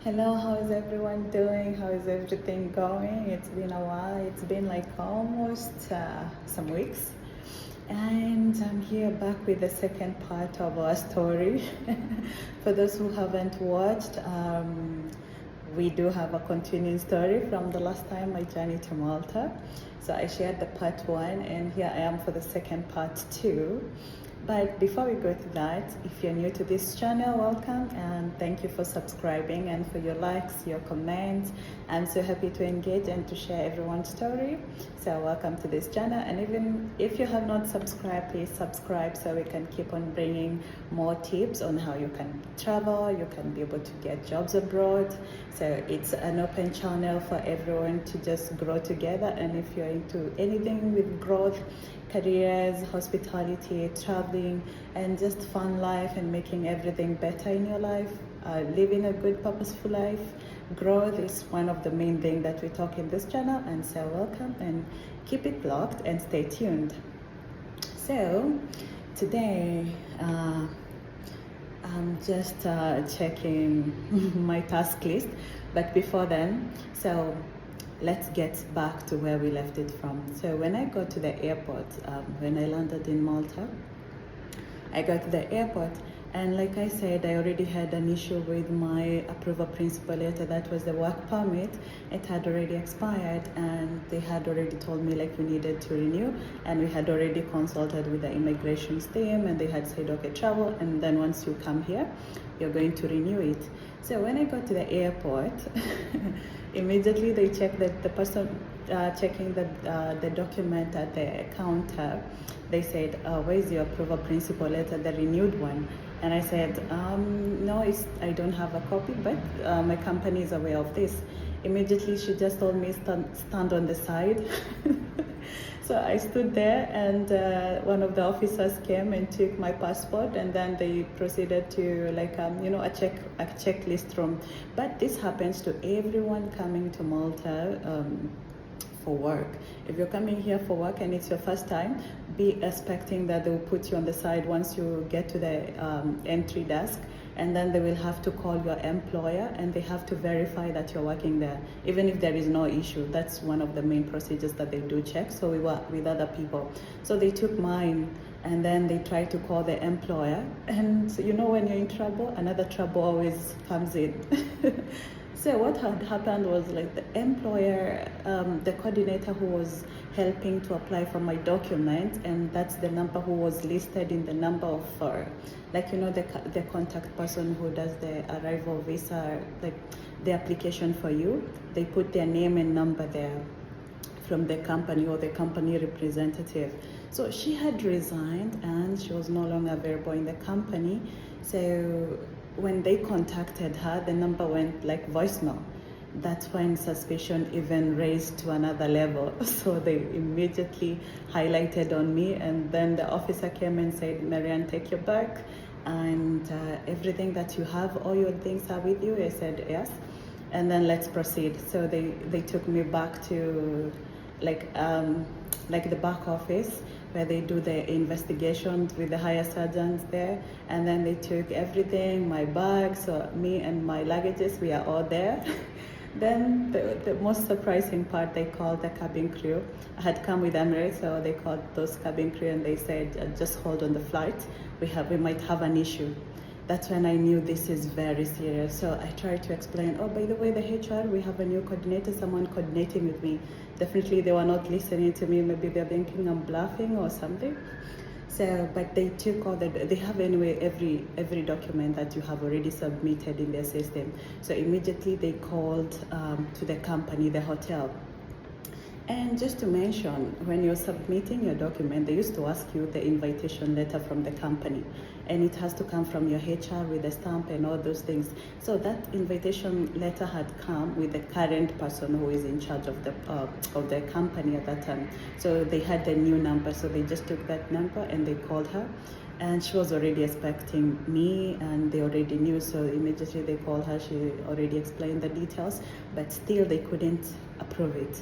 Hello, how is everyone doing? How is everything going? It's been a while. It's been like almost some weeks. And I'm here back with the second part of our story. For those who haven't watched, we do have a continuing story from the last time, my journey to Malta. So I shared the part one, and here I am for the second part two. But before we go to that, if you're new to this channel, welcome and thank you for subscribing and for your likes, your comments. I'm so happy to engage and to share everyone's story. So welcome to this channel, and even if you have not subscribed, please subscribe so we can keep on bringing more tips on how you can travel, you can be able to get jobs abroad. So it's an open channel for everyone to just grow together, and if you're into anything with growth, careers, hospitality, traveling, and just fun life and making everything better in your life, living a good, purposeful life. Growth is one of the main things that we talk in this channel, and so welcome and keep it locked and stay tuned. So, today, I'm just checking my task list, but before then, so let's get back to where we left it from. So when I got to the airport, when I landed in Malta, I got to the airport, and like I said, I already had an issue with my approval principal letter. That was the work permit. It had already expired, and they had already told me like we needed to renew, and we had already consulted with the immigration team, and they had said, okay, travel, and then once you come here, you're going to renew it. So when I got to the airport, immediately they checked that the person checking the document at the counter, they said, where's your approval principal letter, the renewed one? And I said, no, I don't have a copy, but my company is aware of this. Immediately she just told me, stand on the side. So I stood there, and one of the officers came and took my passport, and then they proceeded to like a checklist room. But this happens to everyone coming to Malta for work. If you're coming here for work and it's your first time, be expecting that they will put you on the side once you get to the entry desk, and then they will have to call your employer, and they have to verify that you're working there, even if there is no issue. That's one of the main procedures that they do check. So we work with other people. So they took mine, and then they tried to call the employer, and you know, when you're in trouble, another trouble always comes in. So what had happened was like the employer, the coordinator who was helping to apply for my document, and that's the number who was listed in the number of, the contact person who does the arrival visa, like the application for you. They put their name and number there from the company or the company representative. So she had resigned and she was no longer available in the company. So when they contacted her, the number went like voicemail. That's when suspicion even raised to another level. So they immediately highlighted on me, and then the officer came and said, Marianne, take your bag and everything that you have, all your things are with you. I said yes, and then let's proceed. So they took me back to like the back office where they do the investigations with the higher sergeants there, and then they took everything, my bag, so me and my luggages, we are all there. Then the most surprising part, they called the cabin crew. I had come with Emirates, so they called those cabin crew and they said, just hold on the flight, we might have an issue. That's when I knew this is very serious. So I tried to explain, oh, by the way, the HR, we have a new coordinator, someone coordinating with me. Definitely they were not listening to me. Maybe they're thinking I'm bluffing or something. So, but they took they have anyway every document that you have already submitted in their system. So immediately they called to the company, the hotel. And just to mention, when you're submitting your document, they used to ask you the invitation letter from the company, and it has to come from your HR with a stamp and all those things. So that invitation letter had come with the current person who is in charge of the company at that time. So they had a new number, so they just took that number and they called her. And she was already expecting me, and they already knew, so immediately they called her. She already explained the details, but still they couldn't approve it.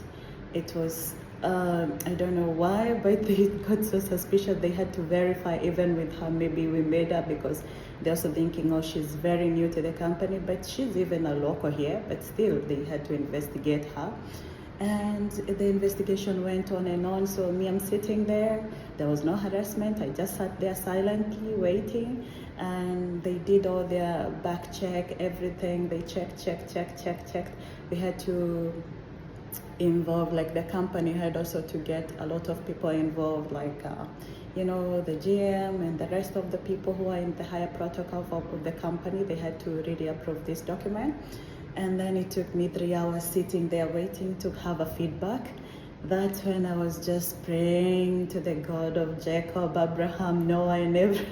It was I don't know why, but they got so suspicious. They had to verify even with her. Maybe we made her because they're also thinking, oh, she's very new to the company, but she's even a local here. But still, they had to investigate her. And the investigation went on and on. So me, I'm sitting there. There was no harassment. I just sat there silently waiting. And they did all their back check, everything. They checked. We had to involve, like the company had also to get a lot of people involved, like the GM and the rest of the people who are in the higher protocol of the company. They had to really approve this document. And then it took me 3 hours sitting there waiting to have a feedback. That's when I was just praying to the God of Jacob, Abraham, Noah, and every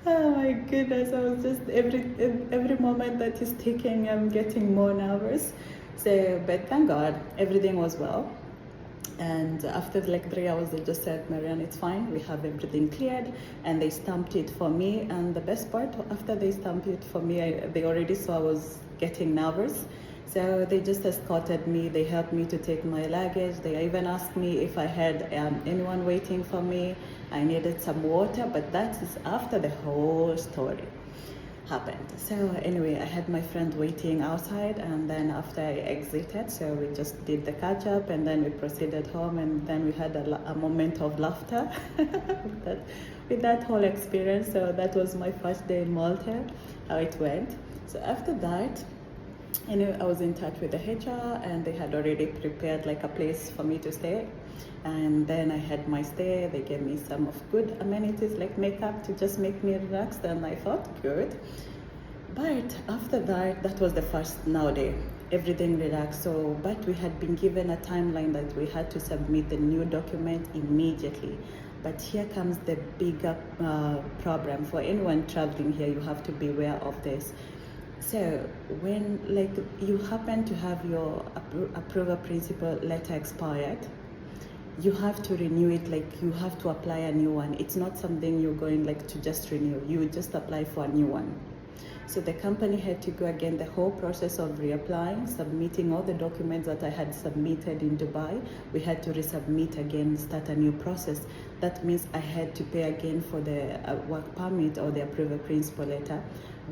oh my goodness, I was just every moment that is ticking, I'm getting more nervous. So, but thank God, everything was well. And after like 3 hours, they just said, Marianne, it's fine. We have everything cleared. And they stamped it for me. And the best part, after they stamped it for me, they already saw I was getting nervous. So they just escorted me. They helped me to take my luggage. They even asked me if I had anyone waiting for me. I needed some water, but that is after the whole story happened. So anyway, I had my friend waiting outside, and then after I exited, so we just did the catch up, and then we proceeded home, and then we had a moment of laughter with that whole experience. So that was my first day in Malta, how it went. So after that, I was in touch with the HR, and they had already prepared like a place for me to stay. And then I had my stay. They gave me some of good amenities like makeup to just make me relaxed, and I thought good. But after that, that was the first nowadays, everything relaxed. So, but we had been given a timeline that we had to submit the new document immediately. But here comes the bigger problem. For anyone traveling here, you have to be aware of this. So when like you happen to have your approval principle letter expired, you have to renew it. Like you have to apply a new one. It's not something you're going like to just renew. You just apply for a new one. So the company had to go again the whole process of reapplying, submitting all the documents that I had submitted in Dubai. We had to resubmit again, start a new process. That means I had to pay again for the work permit or the approval principle letter.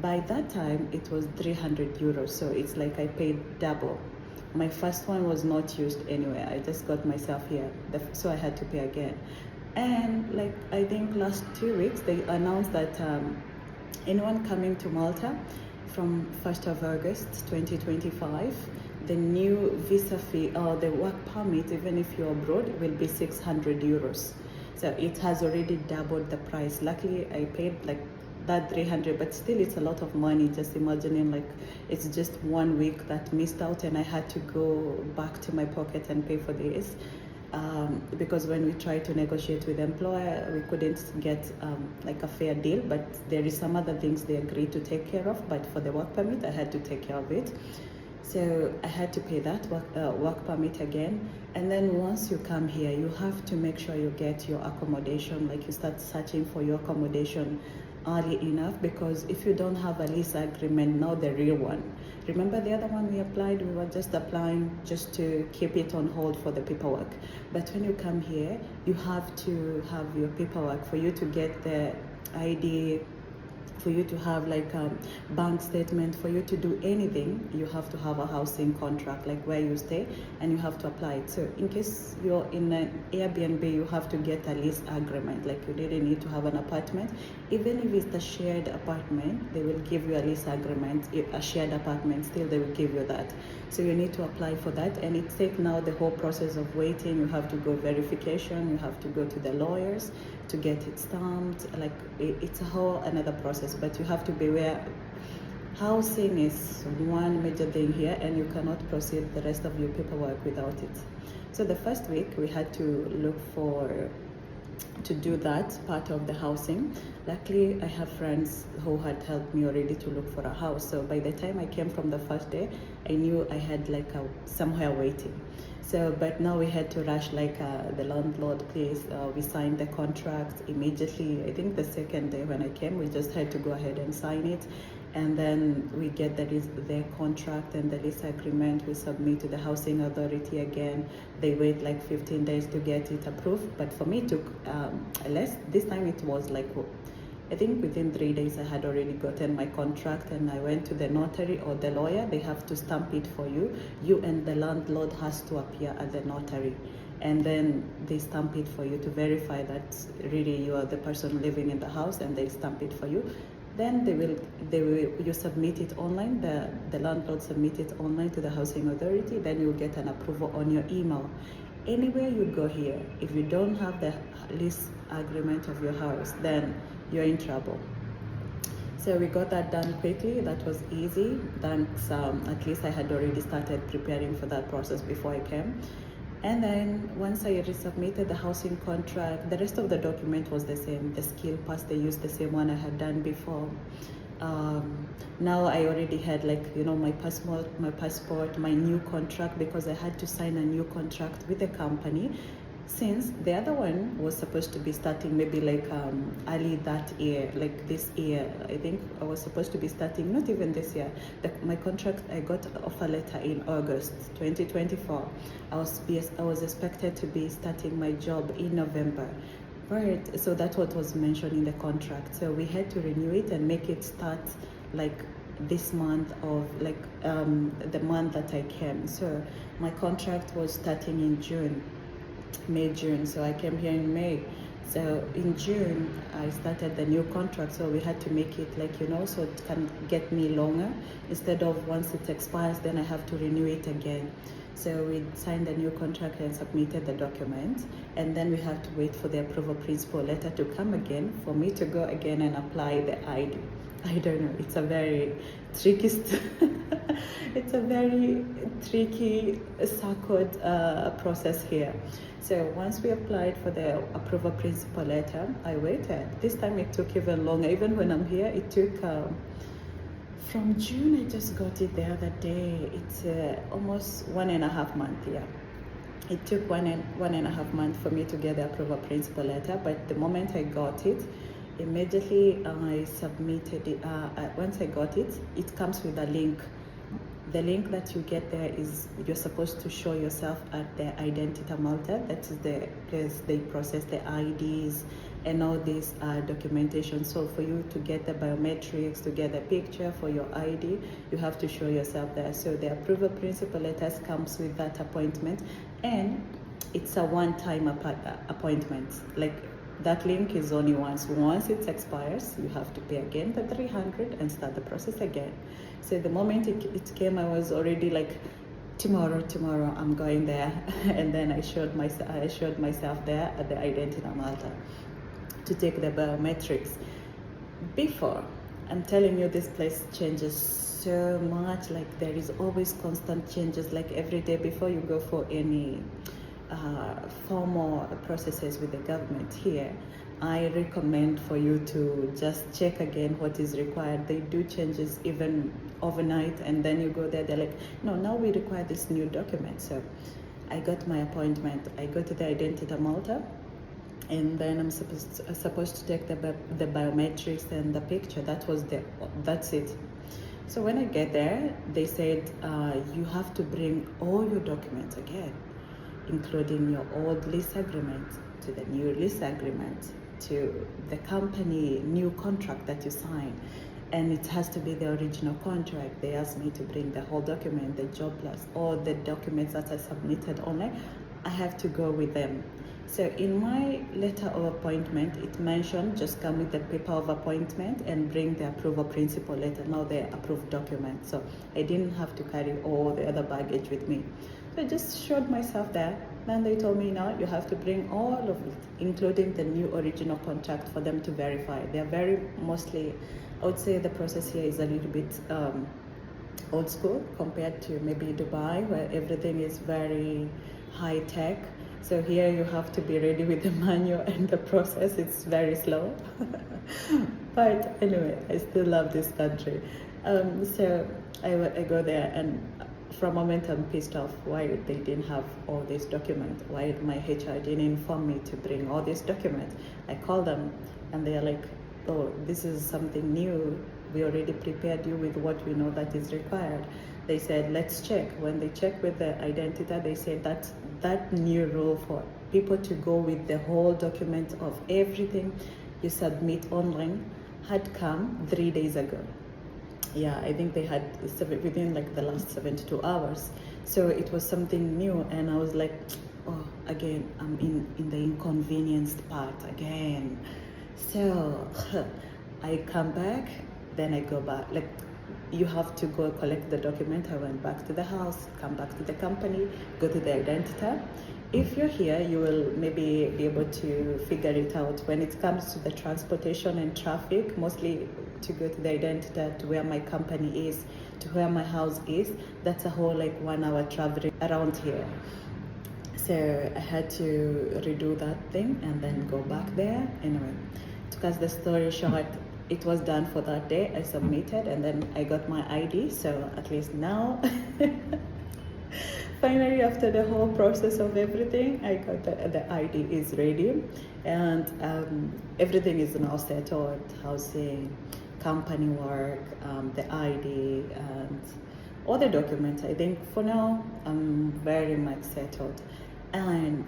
By that time, it was 300 euros. So it's like I paid double. My first one was not used anyway. I just got myself here. So I had to pay again. And like, I think last 2 weeks, they announced that anyone coming to Malta from 1st of August 2025, the new visa fee or the work permit, even if you're abroad, will be 600 euros. So it has already doubled the price. Luckily, I paid like that 300, but still it's a lot of money. Just imagining like it's just 1 week that missed out, and I had to go back to my pocket and pay for this. Because when we tried to negotiate with the employer, we couldn't get like a fair deal, but there is some other things they agreed to take care of, but for the work permit, I had to take care of it. So I had to pay that work permit again. And then once you come here, you have to make sure you get your accommodation, like you start searching for your accommodation early enough, because if you don't have a lease agreement, now the real one. Remember the other one we applied, we were just applying just to keep it on hold for the paperwork. But when you come here, you have to have your paperwork for you to get the ID, for you to have like a bank statement, for you to do anything, you have to have a housing contract, like where you stay, and you have to apply it. So in case you're in an Airbnb, you have to get a lease agreement, like you really need to have an apartment. Even if it's a shared apartment, they will give you a lease agreement. If a shared apartment, still they will give you that. So you need to apply for that, and it takes now the whole process of waiting. You have to go verification, you have to go to the lawyers to get it stamped. Like it's a whole another process, but you have to be aware. Housing is one major thing here, and you cannot proceed the rest of your paperwork without it. So the first week we had to look to do that part of the housing. Luckily, I have friends who had helped me already to look for a house. So by the time I came from the first day, I knew I had like somewhere waiting. So, but now we had to rush, like the landlord, please, we signed the contract immediately. I think the second day when I came, we just had to go ahead and sign it. and then we get their contract and the lease agreement. We submit to the housing authority again. They wait like 15 days to get it approved, but for me it took less. This time it was like, I think within 3 days I had already gotten my contract, and I went to the notary or the lawyer. They have to stamp it for you. You and the landlord has to appear at the notary, and then they stamp it for you to verify that really you are the person living in the house, and they stamp it for you. Then you submit it online. The landlord submit it online to the housing authority. Then you'll get an approval on your email. Anywhere you go here, if you don't have the lease agreement of your house, then you're in trouble. So we got that done quickly. That was easy. Thanks, at least I had already started preparing for that process before I came. And then once I resubmitted the housing contract, the rest of the document was the same. The skill pass, they used the same one I had done before. Now I already had my passport, my new contract, because I had to sign a new contract with the company, since the other one was supposed to be starting maybe early that year, like this year. I think I was supposed to be starting, not even this year. My contract, I got an offer letter in August 2024. I was expected to be starting my job in November. Right, so that's what was mentioned in the contract. So we had to renew it and make it start like this month of the month that I came. So my contract was starting in June. June, so I came here in May. So in June I started the new contract, so we had to make it so it can get me longer. Instead of once it expires, then I have to renew it again. So we signed a new contract and submitted the document, and then we have to wait for the approval principal letter to come again for me to go again and apply the ID. I don't know, it's a very tricky it's a very tricky circled process here. So once we applied for the approval principal letter, I waited. This time it took even longer. Even when I'm here, it took from June. I just got it the other day. It's almost 1.5 months. Yeah, it took one and a half months for me to get the approval principal letter. But the moment I got it, immediately I submitted it. Once I got it, it comes with a link. The link that you get there is you're supposed to show yourself at the Identity Malta. That is the place they process the IDs and all this documentation. So for you to get the biometrics, to get a picture for your ID, you have to show yourself there. So the approval principal letters comes with that appointment, and it's a one-time appointment. That link is only once. Once it expires, you have to pay again the 300 and start the process again. So the moment it came, I was already tomorrow I'm going there. And then I showed myself there at the Identity Malta to take the biometrics. Before, I'm telling you, this place changes so much. There is always constant changes, every day before you go for any formal processes with the government here. I recommend for you to just check again what is required. They do changes even overnight, and then you go there, they're like, no, now we require this new document. So I got my appointment. I go to the Identity Malta, and then I'm supposed to take the biometrics and the picture. That's it. So when I get there, they said you have to bring all your documents again, including your old lease agreement to the new lease agreement to the company new contract that you sign, and it has to be the original contract. They asked me to bring the whole document, the job plus all the documents that I submitted online. I have to go with them. So in my letter of appointment, it mentioned just come with the paper of appointment and bring the approval principal letter, not the approved document. So I didn't have to carry all the other baggage with me. So I just showed myself there. Then they told me, now you have to bring all of it, including the new original contract for them to verify. They are very mostly, I would say the process here is a little bit old school compared to maybe Dubai, where everything is very high tech. So here you have to be ready with the manual, and the process is very slow. But anyway, I still love this country. So I go there, and for a moment I'm pissed off why they didn't have all these documents, why my HR didn't inform me to bring all these documents. I call them and they're like, oh, this is something new we already prepared you with what we know that is required. They said, let's check. When they checked with the identity, they said that that new rule for people to go with the whole document of everything you submit online had come 3 days ago. Yeah, I think they had within like the last 72 hours. So it was something new, and I was like, oh, again, I'm in the inconvenienced part again. So I come back, then I go back. Like, you have to go collect the document. I went back to the house, come back to the company, go to the identity. If you're here, you will maybe be able to figure it out. When it comes to the transportation and traffic, mostly to go to the identity, to where my company is, to where my house is, that's a whole like 1 hour traveling around here. So I had to redo that thing and then go back there. Anyway, to cut the story short, it was done for that day. I submitted and then I got my ID. So at least now, finally, after the whole process of everything, I got the ID is ready, and everything is now settled: housing, company work, the ID, and all the documents. I think for now, I'm very much settled. And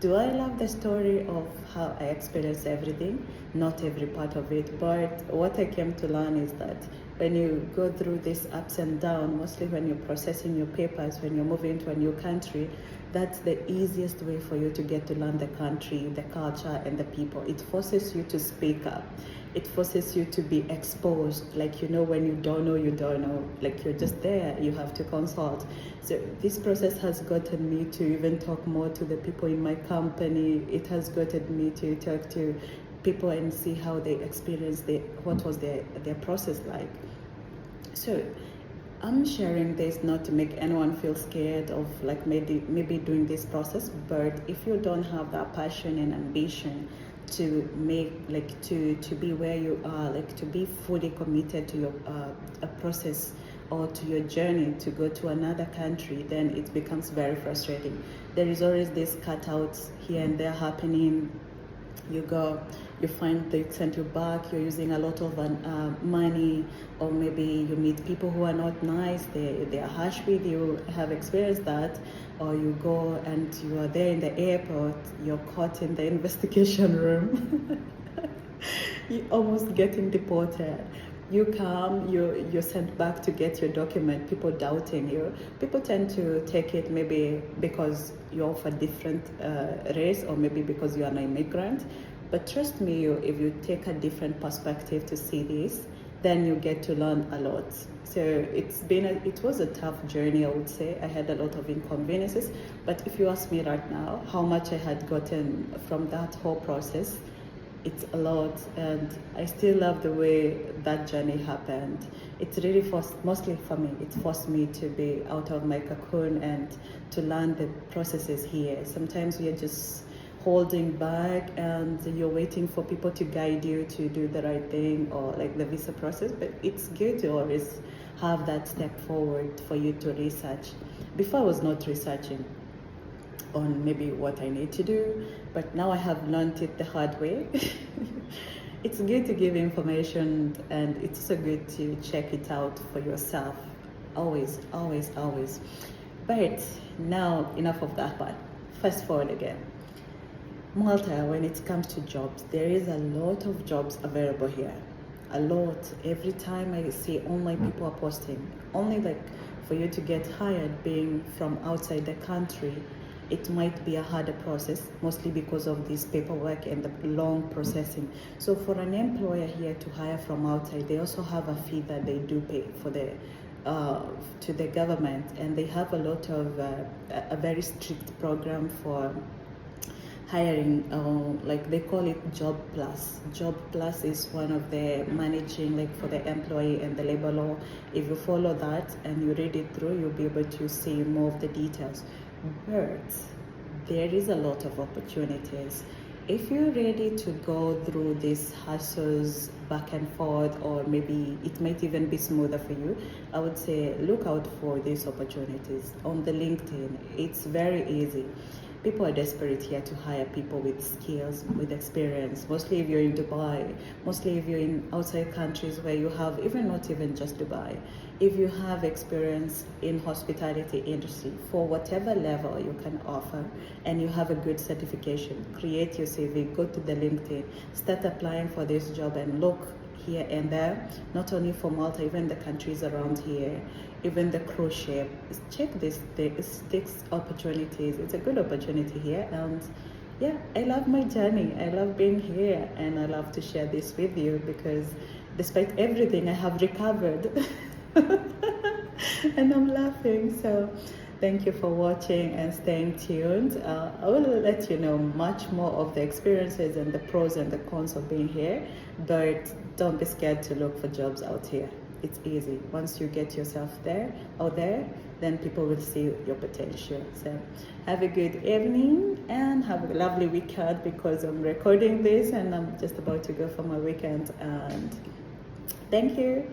do I love the story of how I experienced everything? Not every part of it, but what I came to learn is that when you go through these ups and downs, mostly when you're processing your papers, when you're moving to a new country, that's the easiest way for you to get to learn the country, the culture, and the people. It forces you to speak up. It forces you to be exposed. Like, when you don't know, you don't know. Like, you're just there, you have to consult. So this process has gotten me to even talk more to the people in my company. It has gotten me to talk to people and see how they experience what was their process like. So I'm sharing this not to make anyone feel scared of like maybe doing this process, but if you don't have that passion and ambition to make to be where you are, like to be fully committed to your a process or to your journey to go to another country, then it becomes very frustrating. There is always this cutouts here and there happening. You go, you find they send you back, you're using a lot of money, or maybe you meet people who are not nice, they are harsh with you. Have experienced that. Or you go and you are there in the airport, you're caught in the investigation room. You're almost getting deported. You come, you're sent back to get your document, people doubting you. People tend to take it maybe because you're of a different race, or maybe because you're an immigrant. But trust me, if you take a different perspective to see this, then you get to learn a lot. So it was a tough journey, I would say. I had a lot of inconveniences, but if you ask me right now how much I had gotten from that whole process, it's a lot, and I still love the way that journey happened. It's really mostly for me, it forced me to be out of my cocoon and to learn the processes here. Sometimes we are just holding back and you're waiting for people to guide you to do the right thing, or like the visa process, but it's good to always have that step forward for you to research. Before I was not researching on maybe what I need to do, but now I have learned it the hard way. It's good to give information, and it's so good to check it out for yourself. Always, always, always. But now, enough of that part. Fast forward again. Malta, when it comes to jobs, there is a lot of jobs available here. A lot. Every time I see online people are posting, only like for you to get hired being from outside the country, it might be a harder process, mostly because of this paperwork and the long processing. So for an employer here to hire from outside, they also have a fee that they do pay for to the government, and they have a lot of a very strict program for hiring, like they call it Job Plus. Job Plus is one of the managing, like for the employee and the labor law. If you follow that and you read it through, you'll be able to see more of the details. But there is a lot of opportunities. If you're ready to go through these hassles back and forth, or maybe it might even be smoother for you, I would say look out for these opportunities on the LinkedIn. It's very easy. People are desperate here to hire people with skills, with experience. Mostly if you're in Dubai, mostly if you're in outside countries where you have, even not even just Dubai, if you have experience in hospitality industry for whatever level you can offer, and you have a good certification, create your CV, go to the LinkedIn, start applying for this job and look here and there, not only for Malta, even the countries around here, even the cruise ship. Check this opportunities. It's a good opportunity here, and yeah, I love my journey. I love being here, and I love to share this with you because despite everything, I have recovered. And I'm laughing. So thank you for watching and staying tuned. I will let you know much more of the experiences and the pros and the cons of being here, but don't be scared to look for jobs out here. It's easy. Once you get yourself out there, then people will see your potential. So have a good evening and have a lovely weekend, because I'm recording this and I'm just about to go for my weekend. And thank you.